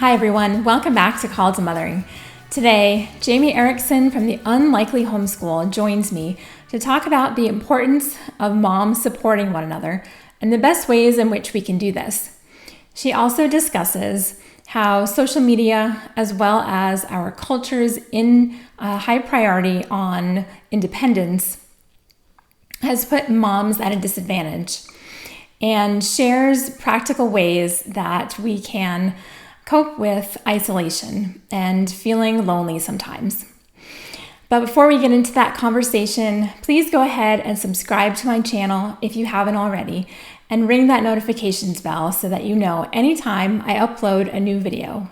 Hi everyone, welcome back to Call to Mothering. Today, Jamie Erickson from the Unlikely Homeschool joins me to talk about the importance of moms supporting one another and the best ways in which we can do this. She also discusses how social media, as well as our culture's high priority on independence, has put moms at a disadvantage, and shares practical ways that we can cope with isolation and feeling lonely sometimes. But before we get into that conversation, please go ahead and subscribe to my channel if you haven't already, and ring that notifications bell so that you know anytime I upload a new video.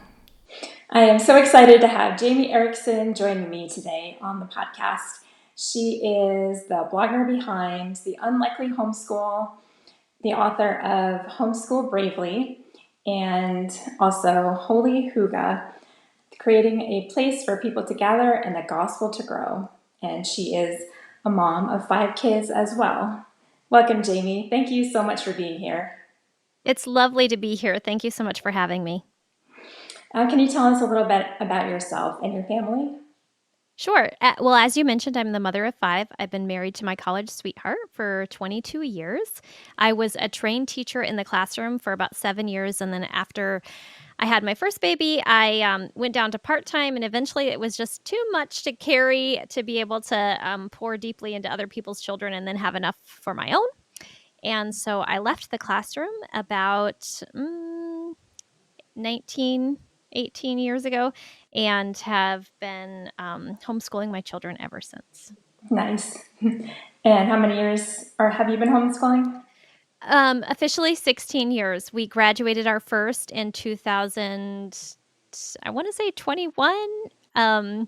I am so excited to have Jamie Erickson joining me today on the podcast. She is the blogger behind The Unlikely Homeschool, the author of Homeschool Bravely, and also Holy Hygge, creating a place for people to gather and the gospel to grow. And she is a mom of 5 kids as well. Welcome, Jamie. Thank you so much for being here. It's lovely to be here. Thank you so much for having me. Can you tell us a little bit about yourself and your family? Sure. Well, as you mentioned, I'm the mother of 5. I've been married to my college sweetheart for 22 years. I was a trained teacher in the classroom for about 7 years. And then after I had my first baby, I went down to part-time, and eventually it was just too much to carry to be able to pour deeply into other people's children and then have enough for my own. And so I left the classroom about 18 years ago, and have been homeschooling my children ever since. Nice. And how many years have you been homeschooling? Officially 16 years. We graduated our first in 2000, I want to say 21.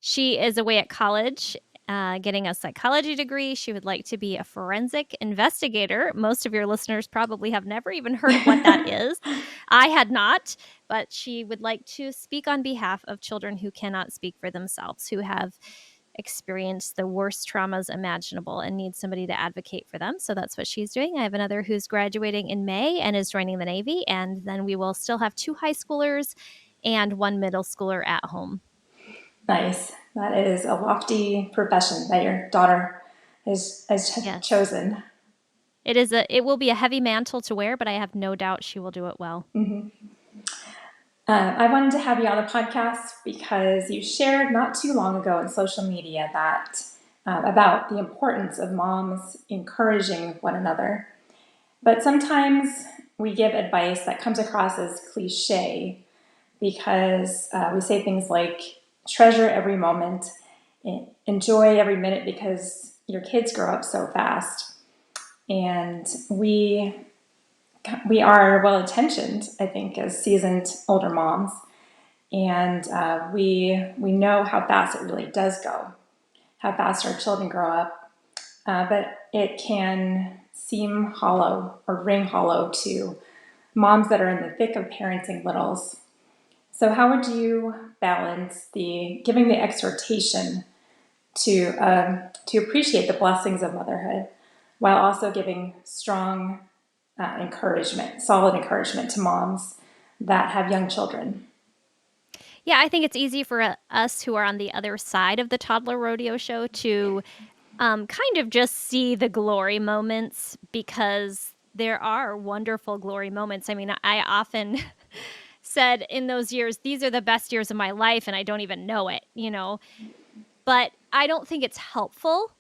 She is away at college, getting a psychology degree. She would like to be a forensic investigator. Most of your listeners probably have never even heard of what that is. I had not, but she would like to speak on behalf of children who cannot speak for themselves, who have experienced the worst traumas imaginable and need somebody to advocate for them. So that's what she's doing. I have another who's graduating in May and is joining the Navy. And then we will still have 2 high schoolers and 1 middle schooler at home. Nice. That is a lofty profession that your daughter has Yes. chosen. It will be a heavy mantle to wear, but I have no doubt she will do it well. Mm-hmm. I wanted to have you on the podcast because you shared not too long ago in social media that about the importance of moms encouraging one another. But sometimes we give advice that comes across as cliche because we say things like treasure every moment, enjoy every minute because your kids grow up so fast. And we are well intentioned, I think, as seasoned older moms, and we know how fast it really does go, how fast our children grow up, but it can seem hollow or ring hollow to moms that are in the thick of parenting littles. So how would you balance the giving the exhortation to appreciate the blessings of motherhood while also giving strong encouragement, solid encouragement to moms that have young children? Yeah, I think it's easy for us who are on the other side of the toddler rodeo show to kind of just see the glory moments, because there are wonderful glory moments. I mean, I often said in those years, these are the best years of my life, and I don't even know it, but I don't think it's helpful.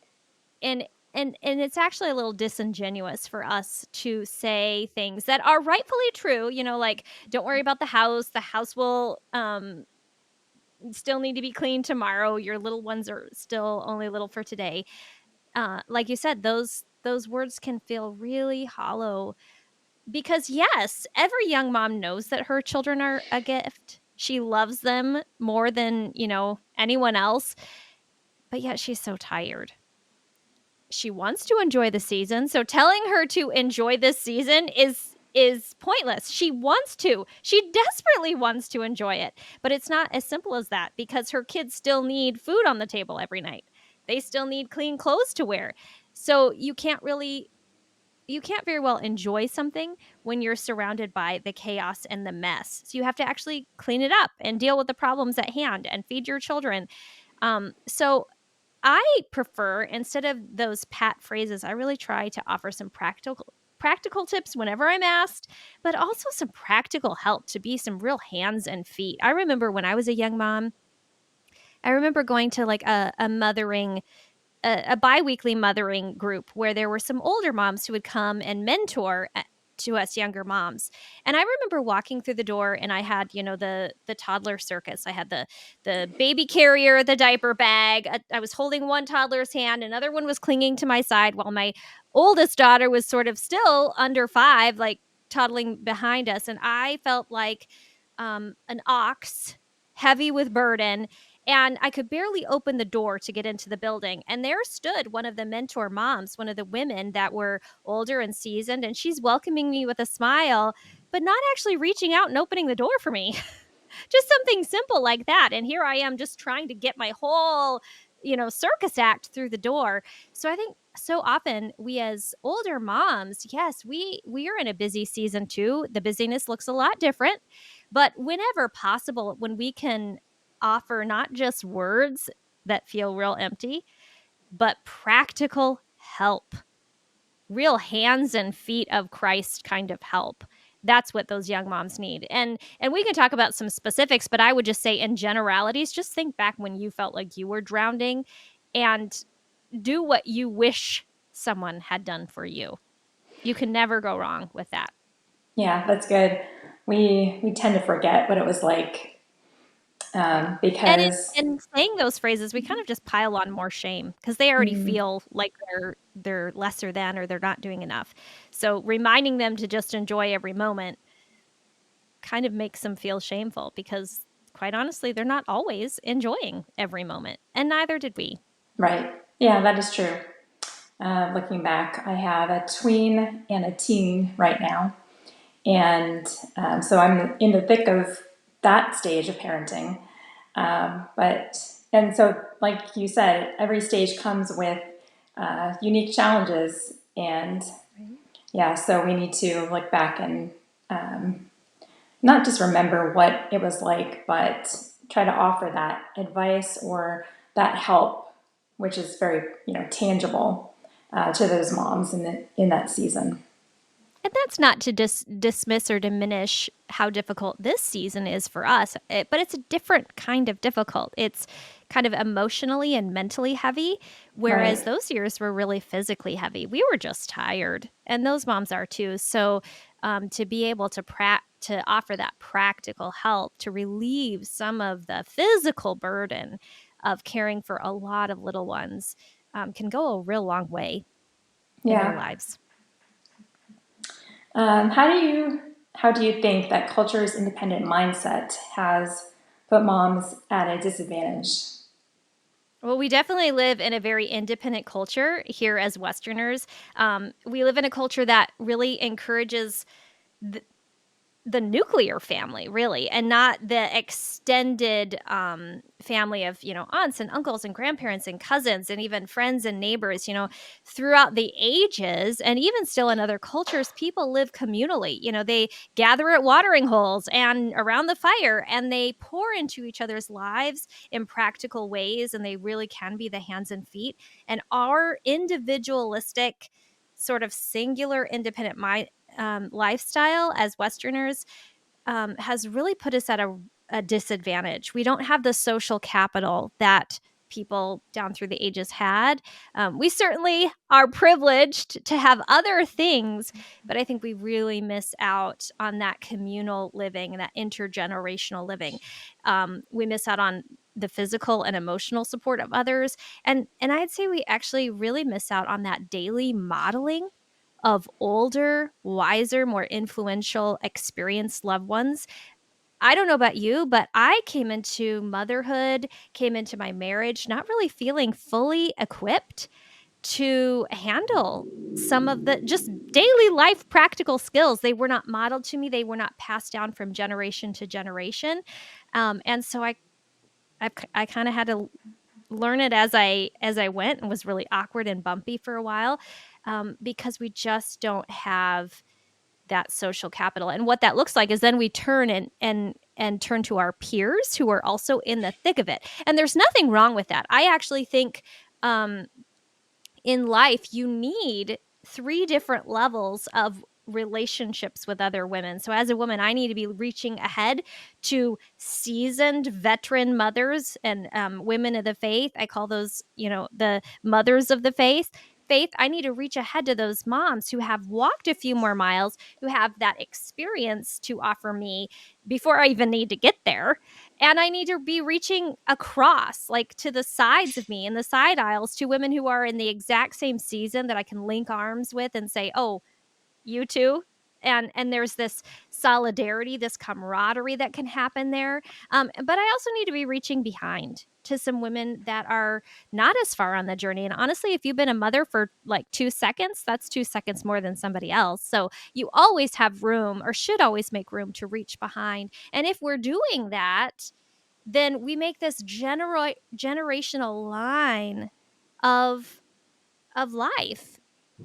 And it's actually a little disingenuous for us to say things that are rightfully true, like, don't worry about the house will still need to be cleaned tomorrow, your little ones are still only little for today. Like you said, those words can feel really hollow, because yes, every young mom knows that her children are a gift. She loves them more than anyone else, but yet she's so tired. She wants to enjoy the season, so telling her to enjoy this season is pointless. She wants to. She desperately wants to enjoy it, but it's not as simple as that, because her kids still need food on the table every night. They still need clean clothes to wear. So you can't really you can't very well enjoy something when you're surrounded by the chaos and the mess. So you have to actually clean it up and deal with the problems at hand and feed your children. So I prefer, instead of those pat phrases, I really try to offer some practical tips whenever I'm asked, but also some practical help to be some real hands and feet. I remember when I was a young mom, I remember going to like a mothering a biweekly mothering group where there were some older moms who would come and mentor to us younger moms. And I remember walking through the door, and I had, the toddler circus. I had the baby carrier, the diaper bag. I was holding one toddler's hand, another one was clinging to my side, while my oldest daughter was sort of still under 5, like toddling behind us. And I felt like an ox heavy with burden, and I could barely open the door to get into the building. And there stood one of the mentor moms, one of the women that were older and seasoned, and she's welcoming me with a smile, but not actually reaching out and opening the door for me. Just something simple like that. And here I am just trying to get my whole, circus act through the door. So I think so often we as older moms, yes, we are in a busy season too. The busyness looks a lot different, but whenever possible, when we can offer not just words that feel real empty, but practical help, real hands and feet of Christ kind of help. That's what those young moms need. And we can talk about some specifics, but I would just say in generalities, just think back when you felt like you were drowning and do what you wish someone had done for you. You can never go wrong with that. Yeah, that's good. We tend to forget what it was like And because in saying those phrases, we kind of just pile on more shame because they already feel like they're lesser than, or they're not doing enough. So reminding them to just enjoy every moment kind of makes them feel shameful, because quite honestly, they're not always enjoying every moment, and neither did we. right. Yeah, that is true. Looking back, I have a tween and a teen right now, and so I'm in the thick of that stage of parenting. But and so, like you said, every stage comes with unique challenges, and Right. yeah, so we need to look back and not just remember what it was like, but try to offer that advice or that help, which is very tangible to those moms in that season. And that's not to dismiss or diminish how difficult this season is for us, but it's a different kind of difficult. It's kind of emotionally and mentally heavy, whereas Right. those years were really physically heavy. We were just tired, and those moms are too. So to be able to offer that practical help to relieve some of the physical burden of caring for a lot of little ones can go a real long way in their Yeah. lives. How do you think that culture's independent mindset has put moms at a disadvantage? Well, we definitely live in a very independent culture here as Westerners. We live in a culture that really encourages the, the nuclear family, really, and not the extended family of, aunts and uncles and grandparents and cousins and even friends and neighbors. Throughout the ages, and even still in other cultures, people live communally. They gather at watering holes and around the fire, and they pour into each other's lives in practical ways, and they really can be the hands and feet. And our individualistic, sort of singular, independent lifestyle as Westerners has really put us at a disadvantage. We don't have the social capital that people down through the ages had. We certainly are privileged to have other things, but I think we really miss out on that communal living and that intergenerational living. We miss out on the physical and emotional support of others, and I'd say we actually really miss out on that daily modeling of older, wiser, more influential, experienced loved ones. I don't know about you, but I came into motherhood, came into my marriage not really feeling fully equipped to handle some of the just daily life practical skills. They were not modeled to me, they were not passed down from generation to generation. And so I kind of had to learn it as I went, and was really awkward and bumpy for a while. because we just don't have that social capital. And what that looks like is then we turn and turn to our peers who are also in the thick of it. And there's nothing wrong with that. I actually think um, in life, you need three different levels of relationships with other women. So, as a woman, I need to be reaching ahead to seasoned veteran mothers and women of the faith. I call those, the mothers of the faith. I need to reach ahead to those moms who have walked a few more miles, who have that experience to offer me before I even need to get there. And I need to be reaching across, like to the sides of me in the side aisles, to women who are in the exact same season that I can link arms with and say, "Oh, you too." And there's this solidarity, this camaraderie that can happen there. But I also need to be reaching behind to some women that are not as far on the journey. And honestly, if you've been a mother for like 2 seconds, that's 2 seconds more than somebody else. So you always have room, or should always make room, to reach behind. And if we're doing that, then we make this generational line of life,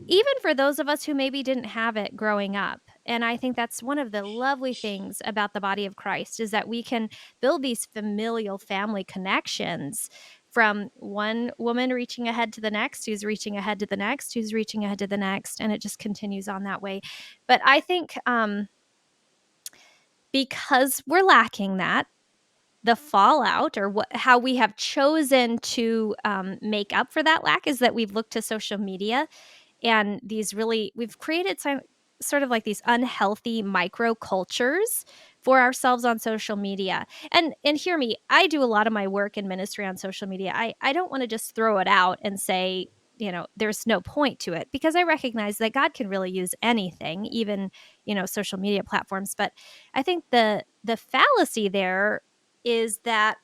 even for those of us who maybe didn't have it growing up. And I think that's one of the lovely things about the body of Christ, is that we can build these familial family connections from one woman reaching ahead to the next, who's reaching ahead to the next, who's reaching ahead to the next, and it just continues on that way. But I think because we're lacking that, the fallout, or how we have chosen to make up for that lack, is that we've looked to social media, and we've created sort of like these unhealthy micro cultures for ourselves on social media. And hear me, I do a lot of my work in ministry on social media. I don't want to just throw it out and say, there's no point to it, because I recognize that God can really use anything, even, social media platforms. But I think the fallacy there is that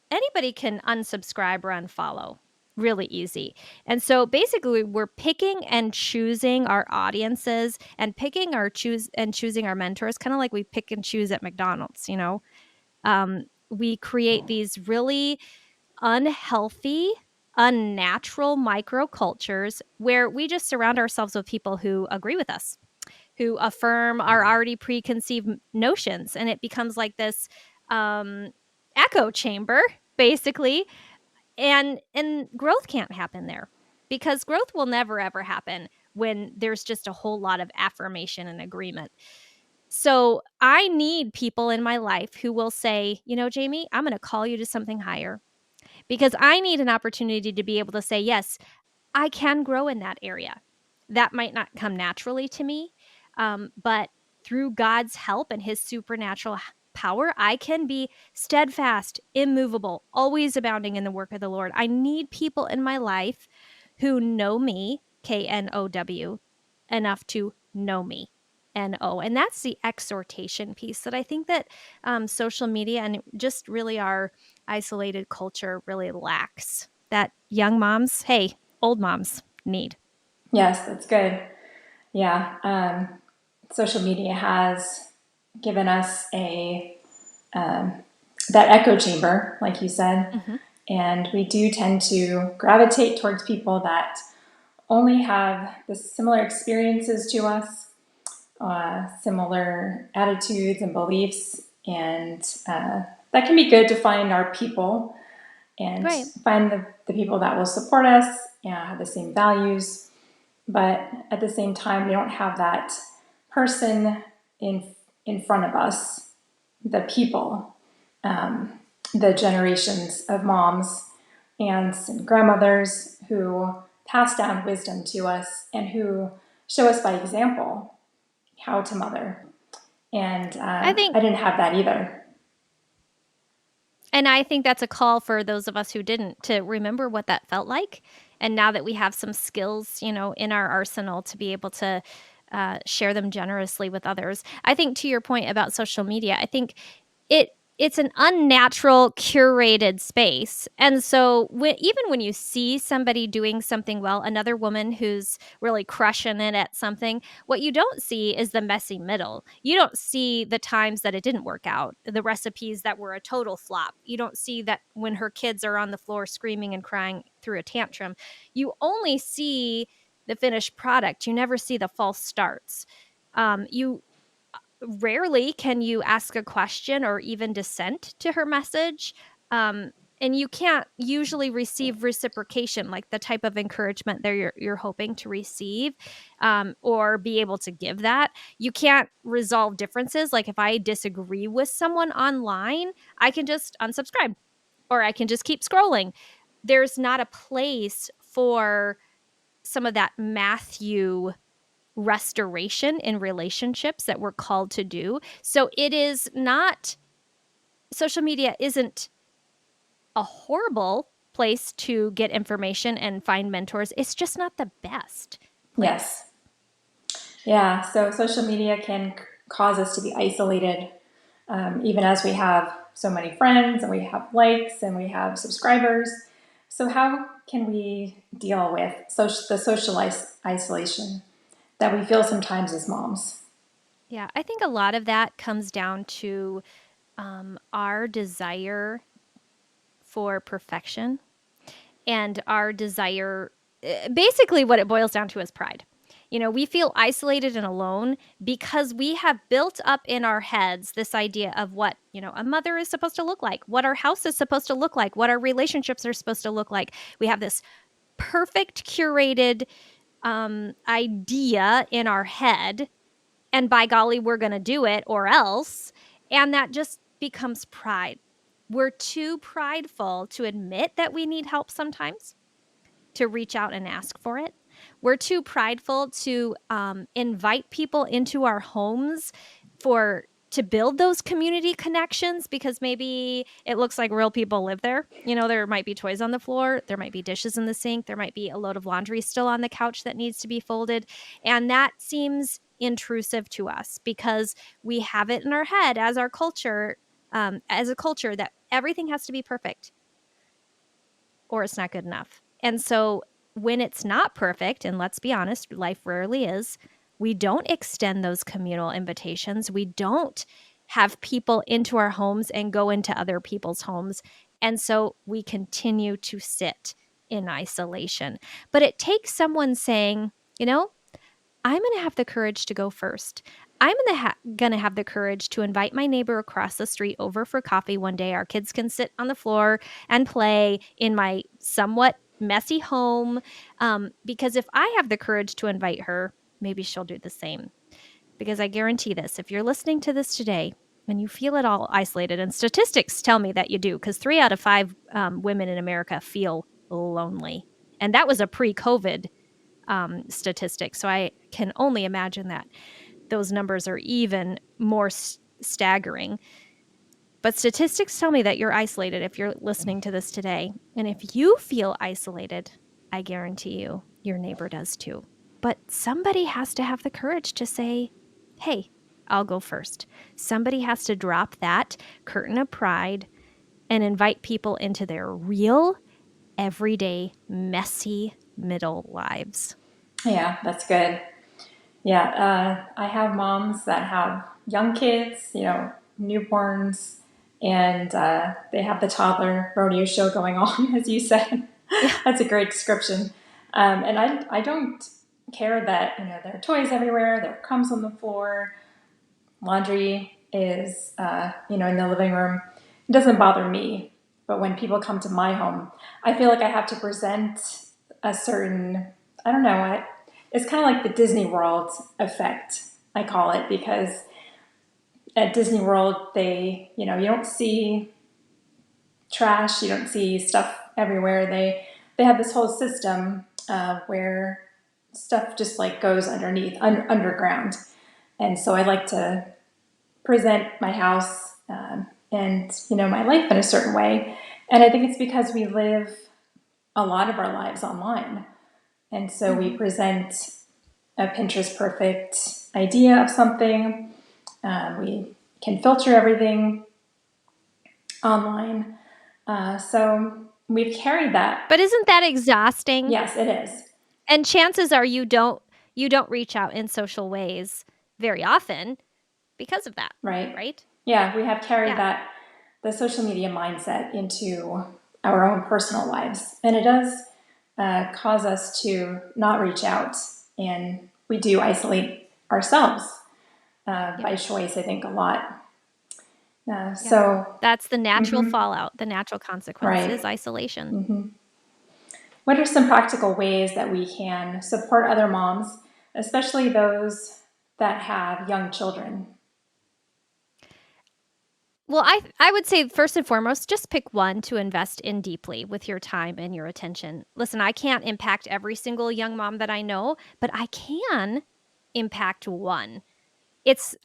anybody can unsubscribe or unfollow really easy. And so basically we're picking and choosing our audiences, and choosing our mentors, kind of like we pick and choose at McDonald's. We create these really unhealthy, unnatural microcultures where we just surround ourselves with people who agree with us, who affirm our already preconceived notions, and it becomes like this um, echo chamber, basically. And growth can't happen there, because growth will never ever happen when there's just a whole lot of affirmation and agreement. So I need people in my life who will say, Jamie, I'm going to call you to something higher, because I need an opportunity to be able to say, yes, I can grow in that area. That might not come naturally to me, but through God's help and his supernatural power, I can be steadfast, immovable, always abounding in the work of the Lord. I need people in my life who know me, KNOW, enough to know me. NO. And that's the exhortation piece that I think that social media and just really our isolated culture really lacks, that young moms, hey, old moms need. Yes, that's good. Yeah. Social media has given us that echo chamber, like you said, Mm-hmm. and we do tend to gravitate towards people that only have the similar experiences to us, similar attitudes and beliefs, and that can be good to find our people and Right. find the people that will support us and have the same values. But at the same time, we don't have that person in front of us, the people, the generations of moms, aunts, and grandmothers who pass down wisdom to us and who show us by example how to mother. And I I think didn't have that either. And I think that's a call for those of us who didn't, to remember what that felt like. And now that we have some skills, in our arsenal, to be able to share them generously with others. I think, to your point about social media, I think it's an unnatural curated space. And so even when you see somebody doing something well, another woman who's really crushing it at something, what you don't see is the messy middle. You don't see the times that it didn't work out, the recipes that were a total flop. You don't see that when her kids are on the floor screaming and crying through a tantrum. You only see the finished product. You never see the false starts. You rarely can you ask a question or even dissent to her message. And you can't usually receive reciprocation, like the type of encouragement that you're hoping to receive, or be able to give that. You can't resolve differences. Like if I disagree with someone online, I can just unsubscribe or I can just keep scrolling. There's not a place for some of that Matthew restoration in relationships that we're called to do. So it is not, social media isn't a horrible place to get information and find mentors. It's just not the best place. Yes. Yeah, so social media can cause us to be isolated, even as we have so many friends and we have likes and we have subscribers. So how can we deal with the social isolation that we feel sometimes as moms? Yeah, I think a lot of that comes down to our desire for perfection and our desire, basically what it boils down to is pride. We feel isolated and alone because we have built up in our heads this idea of what, a mother is supposed to look like, what our house is supposed to look like, what our relationships are supposed to look like. We have this perfect curated idea in our head, and by golly, we're going to do it or else. And that just becomes pride. We're too prideful to admit that we need help sometimes, to reach out and ask for it. We're too prideful to invite people into our homes to build those community connections, because maybe it looks like real people live there. There might be toys on the floor, there might be dishes in the sink, there might be a load of laundry still on the couch that needs to be folded. And that seems intrusive to us because we have it in our head as our culture, as a culture, that everything has to be perfect or it's not good enough. And so when it's not perfect, and let's be honest, life rarely is, we don't extend those communal invitations. We don't have people into our homes and go into other people's homes. And so we continue to sit in isolation. But it takes someone saying, I'm going to have the courage to go first. I'm going to have the courage to invite my neighbor across the street over for coffee one day. Our kids can sit on the floor and play in my somewhat messy home. Because if I have the courage to invite her, maybe she'll do the same. Because I guarantee this, if you're listening to this today and you feel at all isolated, and statistics tell me that you do, because 3 out of 5 women in America feel lonely. And that was a pre-COVID statistic. So I can only imagine that those numbers are even more staggering. But statistics tell me that you're isolated if you're listening to this today. And if you feel isolated, I guarantee you, your neighbor does too. But somebody has to have the courage to say, hey, I'll go first. Somebody has to drop that curtain of pride and invite people into their real, everyday, messy middle lives. Yeah, that's good. Yeah, I have moms that have young kids, newborns, and they have the toddler rodeo show going on, as you said. Yeah. That's a great description. And I don't care that, there are toys everywhere, there are crumbs on the floor, laundry is, in the living room. It doesn't bother me. But when people come to my home, I feel like I have to present a certain, I don't know, it's kind of like the Disney World effect, I call it, because at Disney World, you don't see trash, you don't see stuff everywhere. They have this whole system where stuff just like goes underground. And so I like to present my house and my life in a certain way. And I think it's because we live a lot of our lives online. And so we present a Pinterest perfect idea of something. We can filter everything online. So we've carried that. But isn't that exhausting? Yes, it is. And chances are you don't reach out in social ways very often because of that. Right? Yeah, we have carried the social media mindset into our own personal lives. And it does cause us to not reach out, and we do isolate ourselves Yep. by choice, I think, a lot. Yep. So, That's the natural mhm, fallout. The natural consequence is right. isolation. What are some practical ways that we can support other moms, especially those that have young children? Well, I would say first and foremost, just pick one to invest in deeply with your time and your attention. Listen, I can't impact every single young mom that I know, but I can impact one.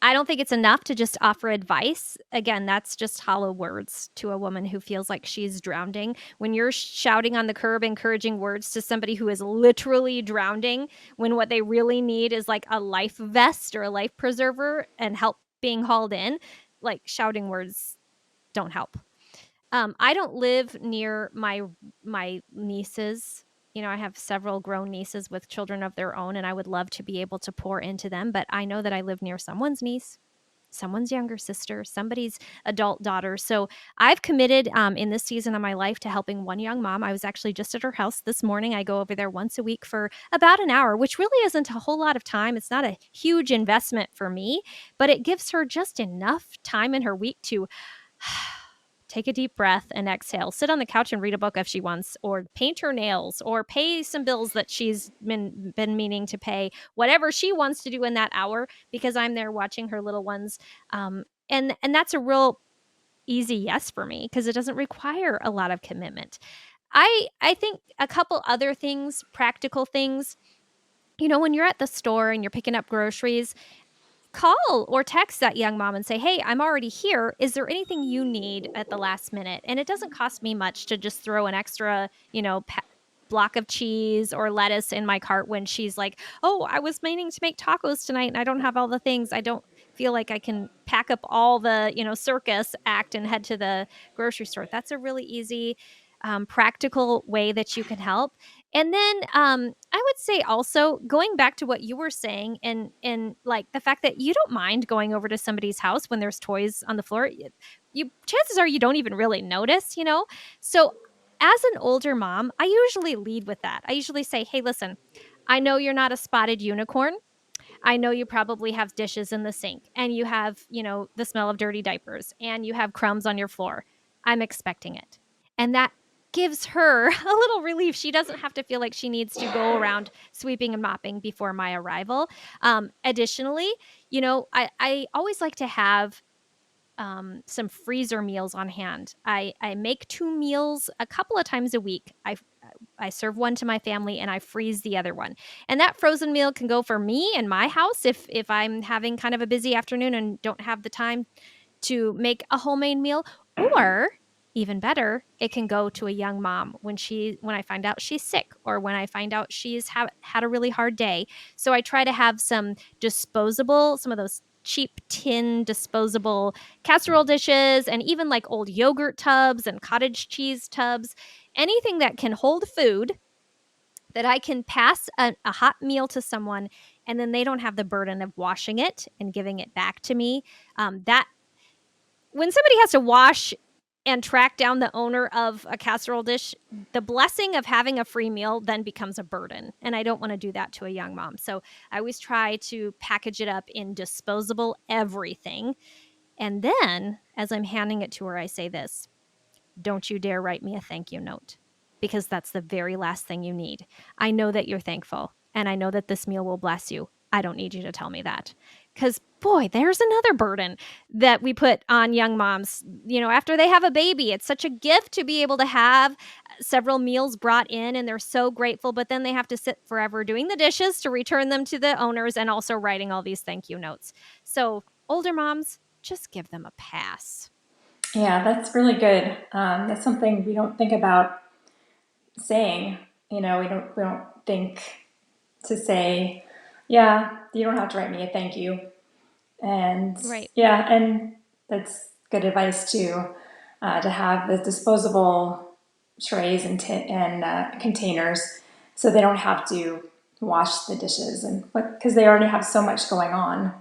I don't think it's enough to just offer advice. Again, that's just hollow words to a woman who feels like she's drowning. When you're shouting on the curb encouraging words to somebody who is literally drowning, when what they really need is like a life vest or a life preserver and help being hauled in, like shouting words don't help. I don't live near my nieces. You know, I have several grown nieces with children of their own, and I would love to be able to pour into them, but I know that I live near someone's niece, someone's younger sister, somebody's adult daughter. So I've committed in this season of my life to helping one young mom. I was actually just at her house this morning. I go over there once a week for about an hour, which really isn't a whole lot of time. It's not a huge investment for me, but it gives her just enough time in her week to take a deep breath and exhale, sit on the couch and read a book if she wants, or paint her nails, or pay some bills that she's been meaning to pay, whatever she wants to do in that hour, because I'm there watching her little ones. And that's a real easy yes for me because it doesn't require a lot of commitment. I think a couple other things, practical things, when you're at the store and you're picking up groceries, call or text that young mom and say, "Hey, I'm already here. Is there anything you need at the last minute?" And it doesn't cost me much to just throw an extra, block of cheese or lettuce in my cart when she's like, "Oh, I was meaning to make tacos tonight and I don't have all the things. I don't feel like I can pack up all the, circus act and head to the grocery store." That's a really easy, practical way that you can help. And then I would say also going back to what you were saying and like the fact that you don't mind going over to somebody's house when there's toys on the floor. You chances are you don't even really notice. So as an older mom, I usually lead with that. I usually say, "Hey, listen, I know you're not a spotted unicorn. I know you probably have dishes in the sink and you have, the smell of dirty diapers and you have crumbs on your floor. I'm expecting it." And that gives her a little relief. She doesn't have to feel like she needs to go around sweeping and mopping before my arrival. Additionally, I always like to have some freezer meals on hand. I make 2 meals a couple of times a week. I serve one to my family and I freeze the other one. And that frozen meal can go for me in my house if I'm having kind of a busy afternoon and don't have the time to make a homemade meal, or even better, it can go to a young mom when I find out she's sick or when I find out she's had a really hard day. So I try to have some of those cheap tin disposable casserole dishes and even like old yogurt tubs and cottage cheese tubs, anything that can hold food that I can pass a hot meal to someone and then they don't have the burden of washing it and giving it back to me. That when somebody has to wash and track down the owner of a casserole dish, the blessing of having a free meal then becomes a burden. And I don't want to do that to a young mom. So I always try to package it up in disposable everything. And then as I'm handing it to her, I say this: "Don't you dare write me a thank you note, because that's the very last thing you need. I know that you're thankful and I know that this meal will bless you. I don't need you to tell me that." Because, boy, there's another burden that we put on young moms. After they have a baby, it's such a gift to be able to have several meals brought in and they're so grateful, but then they have to sit forever doing the dishes to return them to the owners and also writing all these thank you notes. So, older moms, just give them a pass. Yeah, that's really good. That's something we don't think about saying. We don't think to say, "Yeah, you don't have to write me a thank you." And Right. yeah, and that's good advice too, to have the disposable trays and containers, so they don't have to wash the dishes and because they already have so much going on.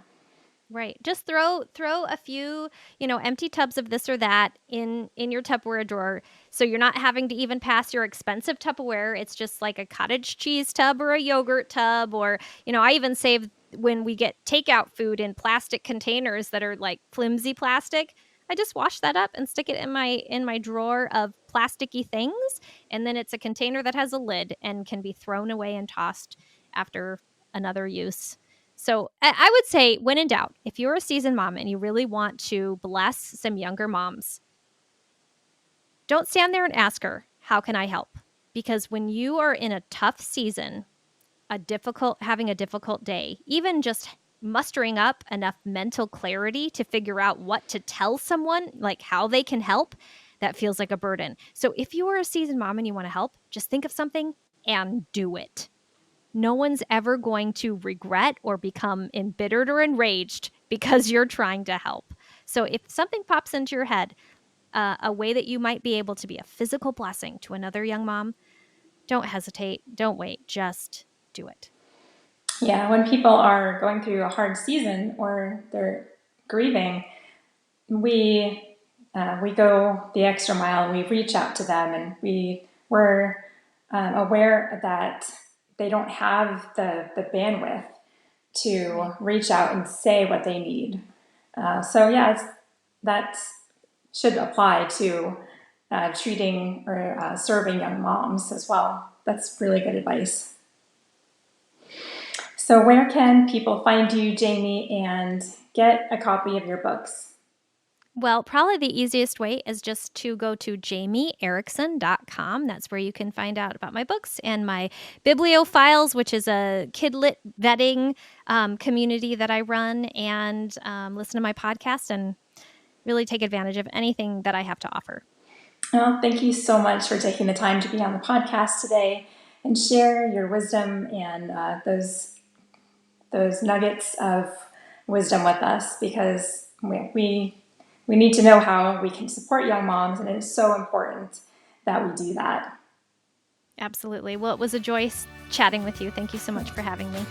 Right. Just throw a few, empty tubs of this or that in your Tupperware drawer, so you're not having to even pass your expensive Tupperware. It's just like a cottage cheese tub or a yogurt tub, or I even save when we get takeout food in plastic containers that are like flimsy plastic. I just wash that up and stick it in my drawer of plasticky things, and then it's a container that has a lid and can be thrown away and tossed after another use. So I would say, when in doubt, if you're a seasoned mom and you really want to bless some younger moms, don't stand there and ask her, how can I help? Because when you are in a tough season, having a difficult day, even just mustering up enough mental clarity to figure out what to tell someone, like how they can help, that feels like a burden. So if you are a seasoned mom and you want to help, just think of something and do it. No one's ever going to regret or become embittered or enraged because you're trying to help. So if something pops into your head, a way that you might be able to be a physical blessing to another young mom, don't hesitate. Don't wait. Just do it. Yeah, when people are going through a hard season or they're grieving, we go the extra mile. We reach out to them, and we're aware that they don't have the bandwidth to Right. reach out and say what they need. So yeah, that should apply to treating or serving young moms as well. That's really good advice. So where can people find you, Jamie, and get a copy of your books? Well, probably the easiest way is just to go to jamieerickson.com. That's where you can find out about my books and my bibliophiles, which is a kidlit vetting community that I run, and listen to my podcast and really take advantage of anything that I have to offer. Well, thank you so much for taking the time to be on the podcast today and share your wisdom and those nuggets of wisdom with us, because we need to know how we can support young moms, and it is so important that we do that. Absolutely. Well, it was a joy chatting with you. Thank you so much for having me.